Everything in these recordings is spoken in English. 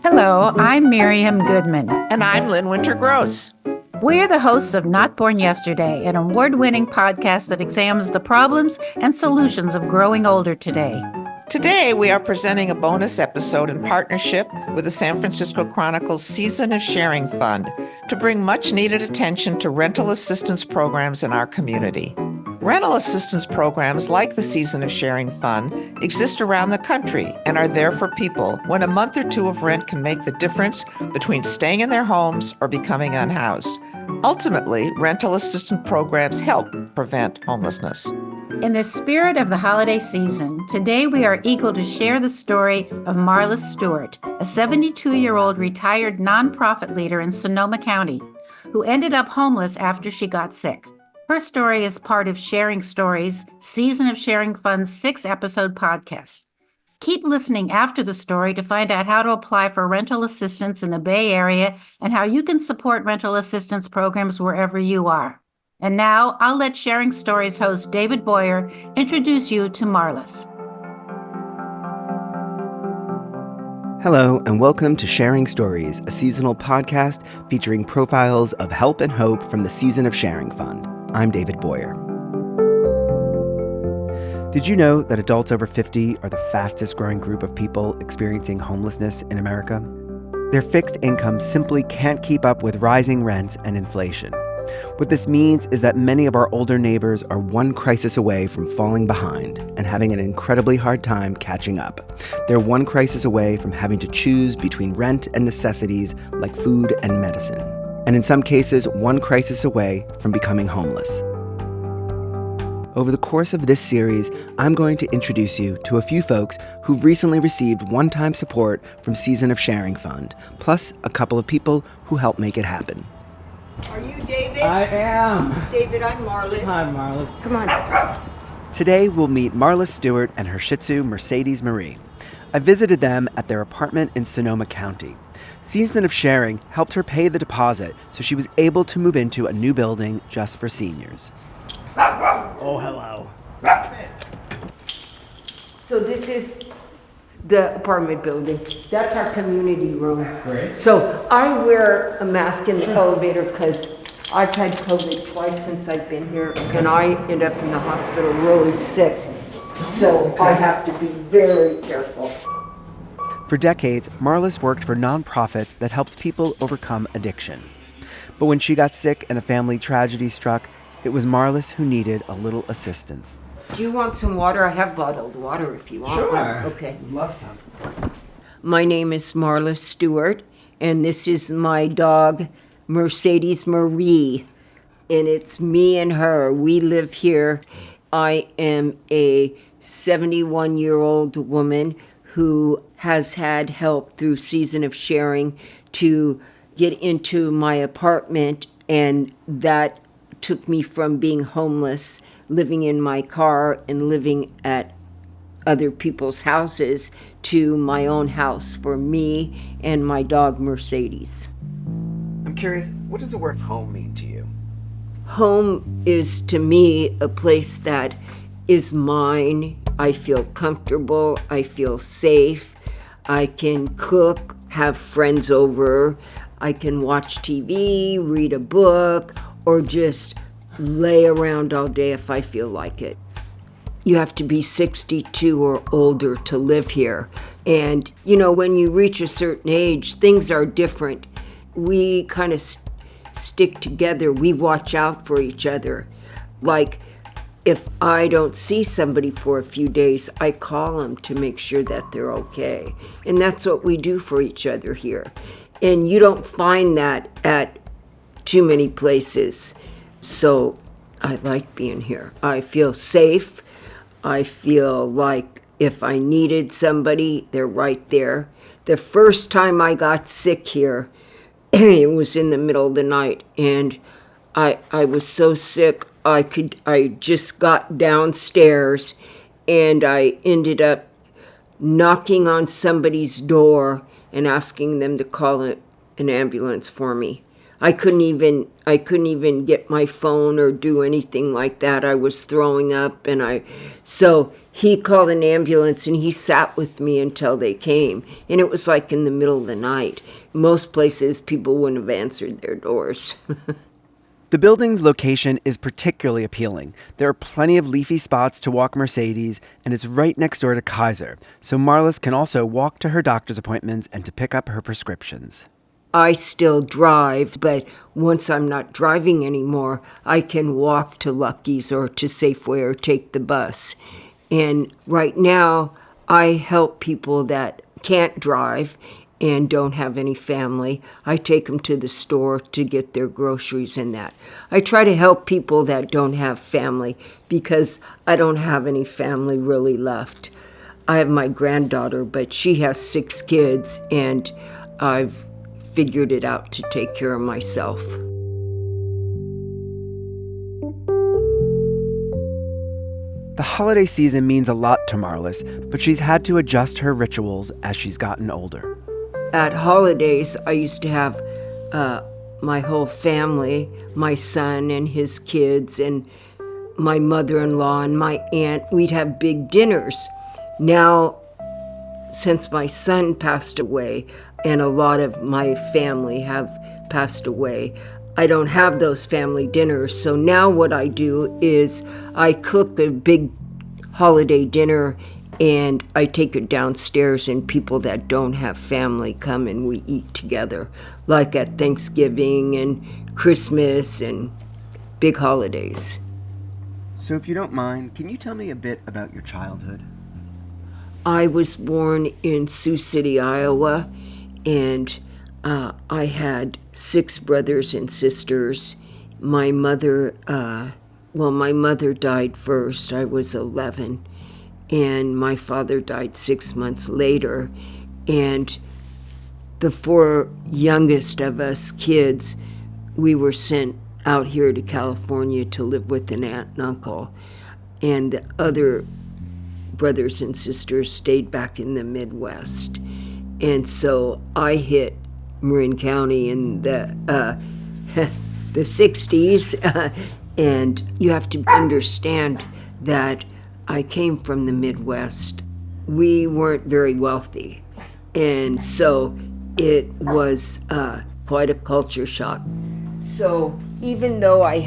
Hello, I'm Miriam Goodman. And I'm Lynn Winter-Gross. We're the hosts of Not Born Yesterday, an award-winning podcast that examines the problems and solutions of growing older today. Today, we are presenting a bonus episode in partnership with the San Francisco Chronicle's Season of Sharing Fund to bring much-needed attention to rental assistance programs in our community. Rental assistance programs like the Season of Sharing Fund exist around the country and are there for people when a month or two of rent can make the difference between staying in their homes or becoming unhoused. Ultimately, rental assistance programs help prevent homelessness. In the spirit of the holiday season, today we are eager to share the story of Marlus Stewart, a 72-year-old retired nonprofit leader in Sonoma County, who ended up homeless after she got sick. Her story is part of Sharing Stories, Season of Sharing Fund's 6-episode podcast. Keep listening after the story to find out how to apply for rental assistance in the Bay Area and how you can support rental assistance programs wherever you are. And now, I'll let Sharing Stories host David Boyer introduce you to Marlus. Hello, and welcome to Sharing Stories, a seasonal podcast featuring profiles of help and hope from the Season of Sharing Fund. I'm David Boyer. Did you know that adults over 50 are the fastest growing group of people experiencing homelessness in America? Their fixed income simply can't keep up with rising rents and inflation. What this means is that many of our older neighbors are one crisis away from falling behind and having an incredibly hard time catching up. They're one crisis away from having to choose between rent and necessities like food and medicine. And in some cases, one crisis away from becoming homeless. Over the course of this series, I'm going to introduce you to a few folks who've recently received one-time support from Season of Sharing Fund, plus a couple of people who helped make it happen. Are you David? I am. David, I'm Marlus. Hi, Marlus. Come on. Today, we'll meet Marlus Stewart and her Shih Tzu, Mercedes Marie. I visited them at their apartment in Sonoma County. Season of Sharing helped her pay the deposit, so she was able to move into a new building just for seniors. Oh, hello. So this is the apartment building. That's our community room. Great. So I wear a mask in the elevator because I've had COVID twice since I've been here, and I end up in the hospital really sick. So I have to be very careful. For decades, Marlus worked for nonprofits that helped people overcome addiction. But when she got sick and a family tragedy struck, it was Marlus who needed a little assistance. Do you want some water? I have bottled water if you want. Sure. Okay. Love some. My name is Marlus Stewart, and this is my dog, Mercedes Marie. And it's me and her. We live here. I am a 71-year-old woman who has had help through Season of Sharing to get into my apartment, and that took me from being homeless, living in my car and living at other people's houses, to my own house for me and my dog Mercedes. I'm curious, what does the word home mean to you? Home is to me a place that is mine. I feel comfortable, I feel safe, I can cook, have friends over, I can watch TV, read a book, or just lay around all day if I feel like it. You have to be 62 or older to live here. And, you know, when you reach a certain age, things are different. We kind of stick together. We watch out for each other. Like, if I don't see somebody for a few days, I call them to make sure that they're okay. And that's what we do for each other here. And you don't find that at too many places. So I like being here. I feel safe. I feel like if I needed somebody, they're right there. The first time I got sick here, it was in the middle of the night, and I was so sick, I just got downstairs, and I ended up knocking on somebody's door and asking them to call an ambulance for me. I couldn't even get my phone or do anything like that. I was throwing up, so he called an ambulance and he sat with me until they came. And it was like in the middle of the night. Most places people wouldn't have answered their doors. The building's location is particularly appealing. There are plenty of leafy spots to walk Mercedes, and it's right next door to Kaiser, so Marlus can also walk to her doctor's appointments and to pick up her prescriptions. I still drive, but once I'm not driving anymore, I can walk to Lucky's or to Safeway or take the bus. And right now, I help people that can't drive and don't have any family. I take them to the store to get their groceries and that. I try to help people that don't have family because I don't have any family really left. I have my granddaughter, but she has 6 kids, and I've figured it out to take care of myself. The holiday season means a lot to Marlus, but she's had to adjust her rituals as she's gotten older. At holidays, I used to have my whole family, my son and his kids, and my mother-in-law and my aunt. We'd have big dinners. Now, since my son passed away and a lot of my family have passed away, I don't have those family dinners. So now what I do is I cook a big holiday dinner and I take it downstairs, and people that don't have family come and we eat together, like at Thanksgiving and Christmas and big holidays. So if you don't mind, can you tell me a bit about your childhood? I was born in Sioux City, Iowa, and I had 6 brothers and sisters. My mother died first. I was 11. And my father died 6 months later. And the 4 youngest of us kids, we were sent out here to California to live with an aunt and uncle. And the other brothers and sisters stayed back in the Midwest. And so I hit Marin County in the 60s. And you have to understand that I came from the Midwest. We weren't very wealthy, and so it was quite a culture shock. So even though I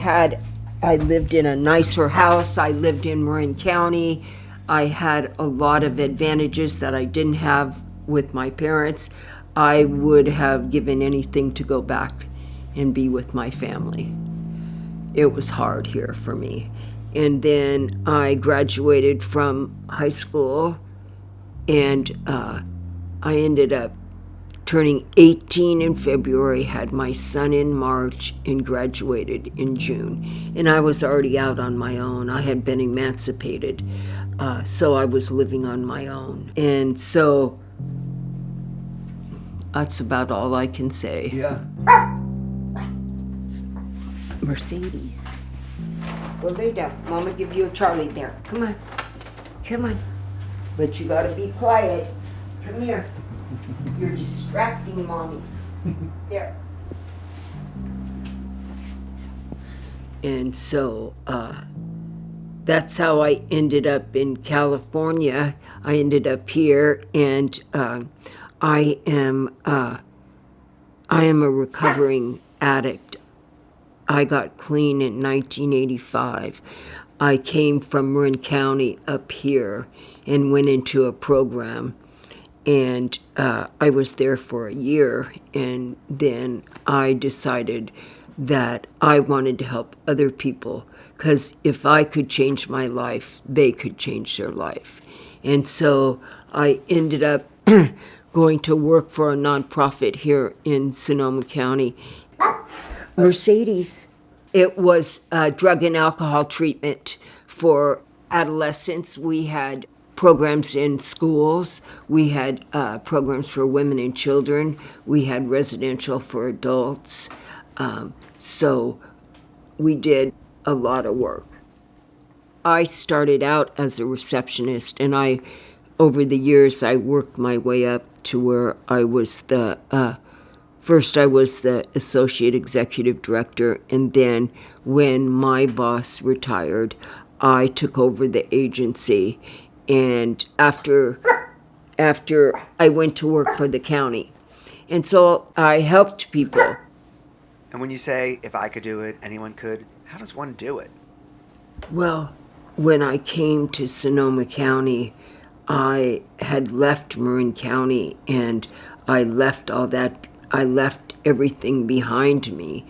lived in a nicer house, I lived in Marin County, I had a lot of advantages that I didn't have with my parents, I would have given anything to go back and be with my family. It was hard here for me. And then I graduated from high school, and I ended up turning 18 in February, had my son in March, and graduated in June. And I was already out on my own. I had been emancipated, so I was living on my own. And so that's about all I can say. Yeah. Mercedes. Well, lay down. Mama give you a Charlie bear. Come on. Come on. But you gotta be quiet. Come here. You're distracting Mommy. There. And so, that's how I ended up in California. I ended up here, and I am a recovering addict. I got clean in 1985. I came from Marin County up here and went into a program, and I was there for a year, and then I decided that I wanted to help other people, because if I could change my life, they could change their life. And so I ended up going to work for a nonprofit here in Sonoma County. Mercedes. It was drug and alcohol treatment for adolescents. We had programs in schools. We had programs for women and children. We had residential for adults. So we did a lot of work. I started out as a receptionist, and over the years, I worked my way up to where I was the First, I was the associate executive director, and then when my boss retired, I took over the agency. And after I went to work for the county. And so I helped people. And when you say, if I could do it, anyone could, how does one do it? Well, when I came to Sonoma County, I had left Marin County, and I left everything behind me.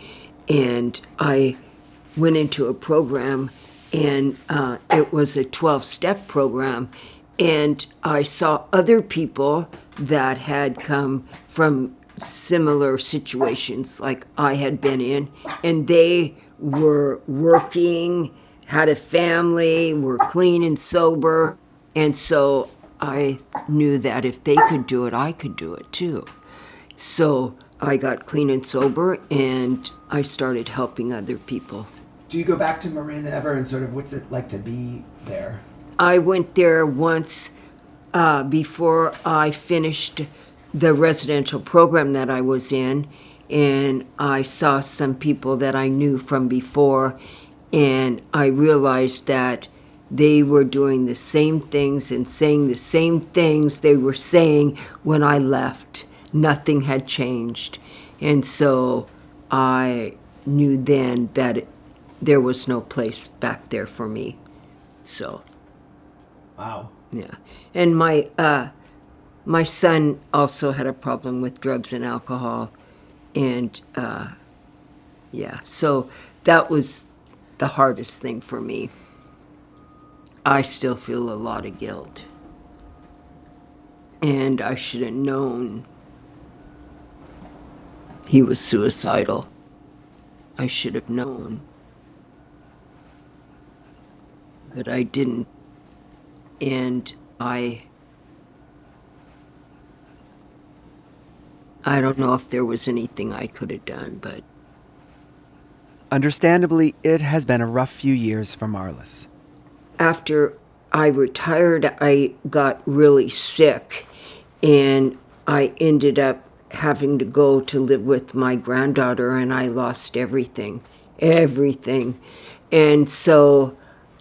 And I went into a program, and it was a 12-step program. And I saw other people that had come from similar situations like I had been in, and they were working, had a family, were clean and sober. And so I knew that if they could do it, I could do it too. So I got clean and sober, and I started helping other people. Do you go back to Marin ever, and sort of what's it like to be there? I went there once before I finished the residential program that I was in, and I saw some people that I knew from before, and I realized that they were doing the same things and saying the same things they were saying when I left. Nothing had changed. And so I knew then that there was no place back there for me. So. Wow. Yeah. And my son also had a problem with drugs and alcohol. And so that was the hardest thing for me. I still feel a lot of guilt. And I should have known he was suicidal. I should have known. But I didn't. And I don't know if there was anything I could have done, but... Understandably, it has been a rough few years for Marlus. After I retired, I got really sick, and I ended up having to go to live with my granddaughter, and I lost everything. And so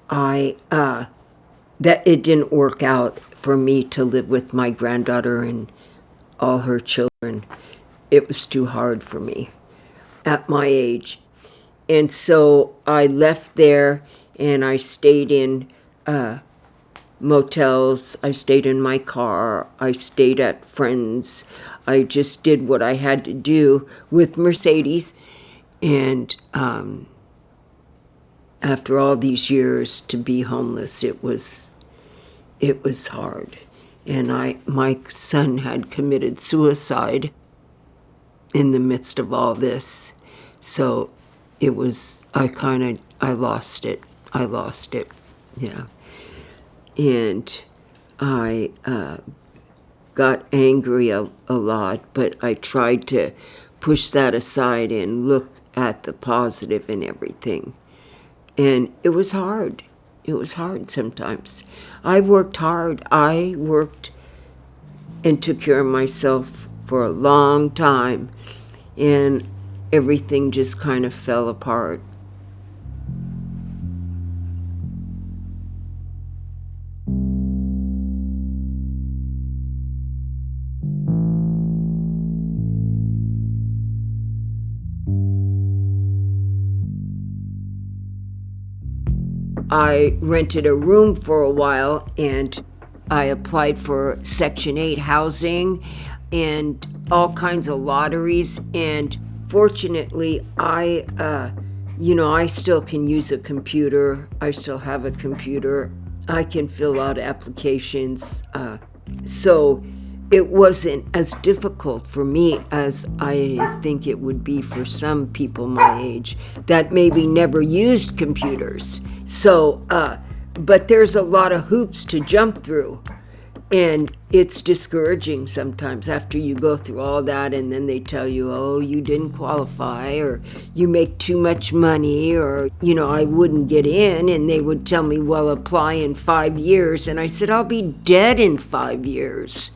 that it didn't work out for me to live with my granddaughter and all her children. It was too hard for me at my age. And so I left there, and I stayed in motels. I stayed in my car. I stayed at friends. I just did what I had to do with Mercedes. And after all these years to be homeless, it was hard. And my son had committed suicide in the midst of all this. So it was, I lost it. Yeah. And I got angry a lot, but I tried to push that aside and look at the positive in everything. And it was hard. It was hard sometimes. I worked hard. I worked and took care of myself for a long time, and everything just kind of fell apart. I rented a room for a while, and I applied for Section 8 housing and all kinds of lotteries. And fortunately, I still can use a computer. I still have a computer. I can fill out applications. So it wasn't as difficult for me as I think it would be for some people my age that maybe never used computers. So, but there's a lot of hoops to jump through, and it's discouraging sometimes after you go through all that, and then they tell you, oh, you didn't qualify, or you make too much money, or, I wouldn't get in, and they would tell me, well, apply in 5 years, and I said, I'll be dead in 5 years,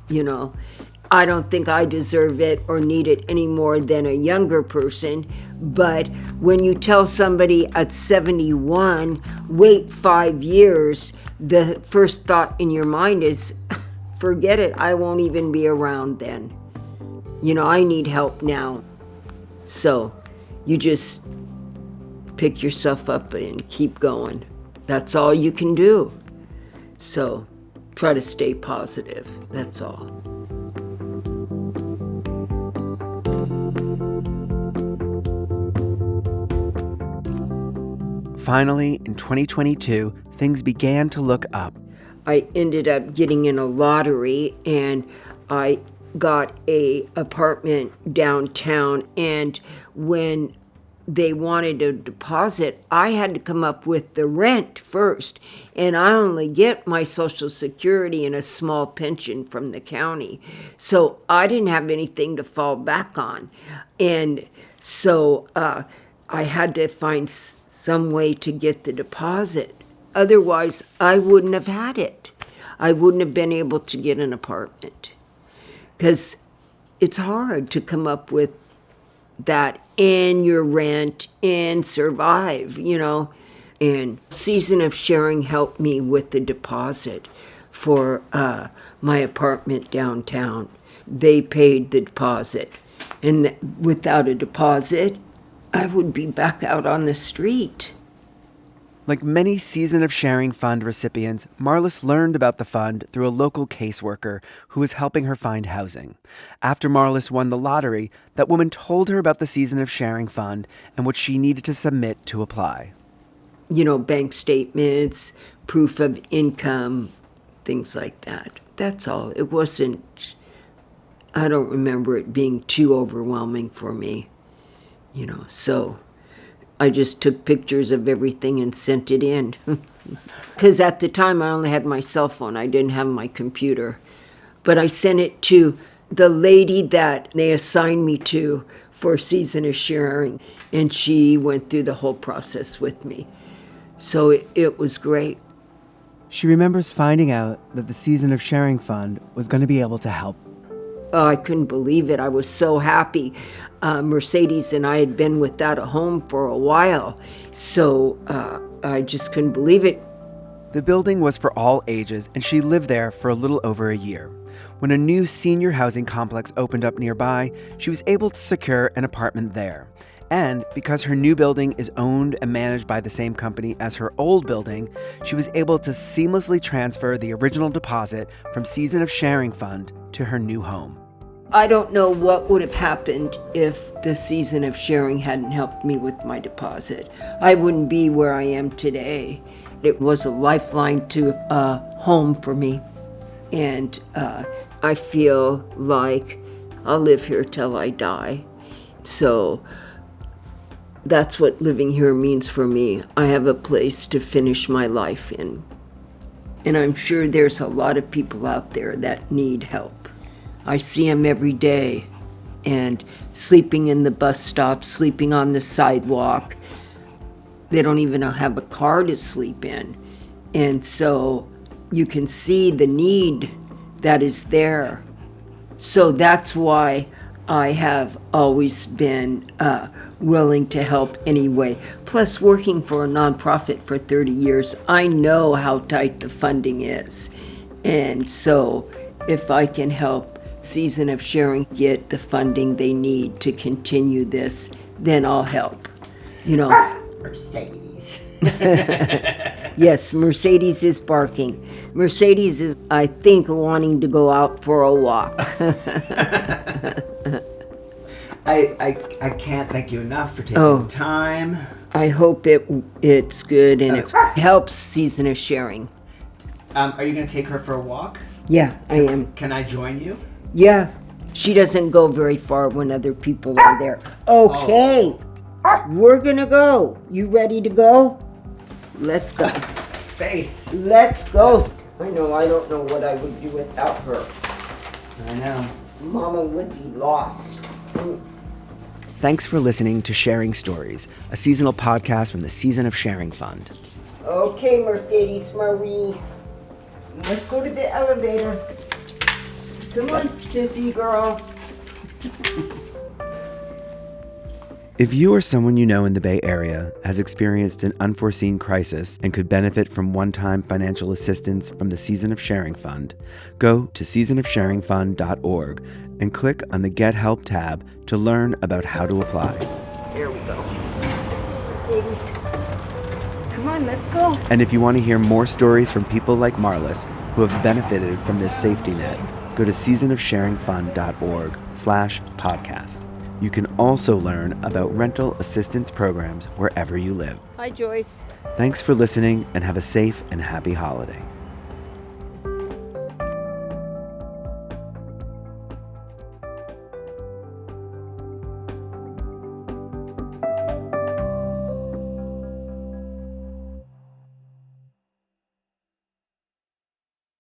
I don't think I deserve it or need it any more than a younger person. But when you tell somebody at 71, wait 5 years, the first thought in your mind is, forget it, I won't even be around then. I need help now. So you just pick yourself up and keep going. That's all you can do. So try to stay positive, that's all. Finally, in 2022, things began to look up. I ended up getting in a lottery, and I got a apartment downtown, and when they wanted a deposit, I had to come up with the rent first, and I only get my Social Security and a small pension from the county. So I didn't have anything to fall back on. And so I had to find some way to get the deposit. Otherwise, I wouldn't have had it. I wouldn't have been able to get an apartment. Because it's hard to come up with that and your rent and survive, And Season of Sharing helped me with the deposit for my apartment downtown. They paid the deposit. And without a deposit, I would be back out on the street. Like many Season of Sharing Fund recipients, Marlus learned about the fund through a local caseworker who was helping her find housing. After Marlus won the lottery, that woman told her about the Season of Sharing Fund and what she needed to submit to apply. Bank statements, proof of income, things like that. That's all. It wasn't, I don't remember it being too overwhelming for me, so I just took pictures of everything and sent it in. Because at the time, I only had my cell phone. I didn't have my computer. But I sent it to the lady that they assigned me to for Season of Sharing, and she went through the whole process with me. So it was great. She remembers finding out that the Season of Sharing Fund was going to be able to help. Oh, I couldn't believe it. I was so happy. Mercedes and I had been without a home for a while, so I just couldn't believe it. The building was for all ages, and she lived there for a little over a year. When a new senior housing complex opened up nearby, she was able to secure an apartment there. And because her new building is owned and managed by the same company as her old building, she was able to seamlessly transfer the original deposit from Season of Sharing Fund to her new home. I don't know what would have happened if the Season of Sharing hadn't helped me with my deposit. I wouldn't be where I am today. It was a lifeline to a home for me. And I feel like I'll live here till I die. So that's what living here means for me. I have a place to finish my life in. And I'm sure there's a lot of people out there that need help. I see them every day, and sleeping in the bus stop, sleeping on the sidewalk. They don't even have a car to sleep in. And so you can see the need that is there. So that's why I have always been willing to help anyway. Plus, working for a nonprofit for 30 years, I know how tight the funding is. And so if I can help Season of Sharing get the funding they need to continue this, then I'll help. Mercedes. Yes, Mercedes is barking. Mercedes is, I think, wanting to go out for a walk. I can't thank you enough for taking the time. I hope it's good and it helps Season of Sharing. Are you going to take her for a walk? Yeah, I am. Can I join you? Yeah, she doesn't go very far when other people are there. Okay, we're gonna go. You ready to go? Let's go. Face. Let's go. I know, I don't know what I would do without her. I know. Mama would be lost. Thanks for listening to Sharing Stories, a seasonal podcast from the Season of Sharing Fund. Okay, Mercedes Marie. Let's go to the elevator. Come on, sissy girl. If you or someone you know in the Bay Area has experienced an unforeseen crisis and could benefit from one-time financial assistance from the Season of Sharing Fund, go to seasonofsharingfund.org and click on the Get Help tab to learn about how to apply. Here we go. Babies. Come on, let's go. And if you want to hear more stories from people like Marlus who have benefited from this safety net, go to seasonofsharingfund.org/podcast. You can also learn about rental assistance programs wherever you live. Hi, Joyce. Thanks for listening and have a safe and happy holiday.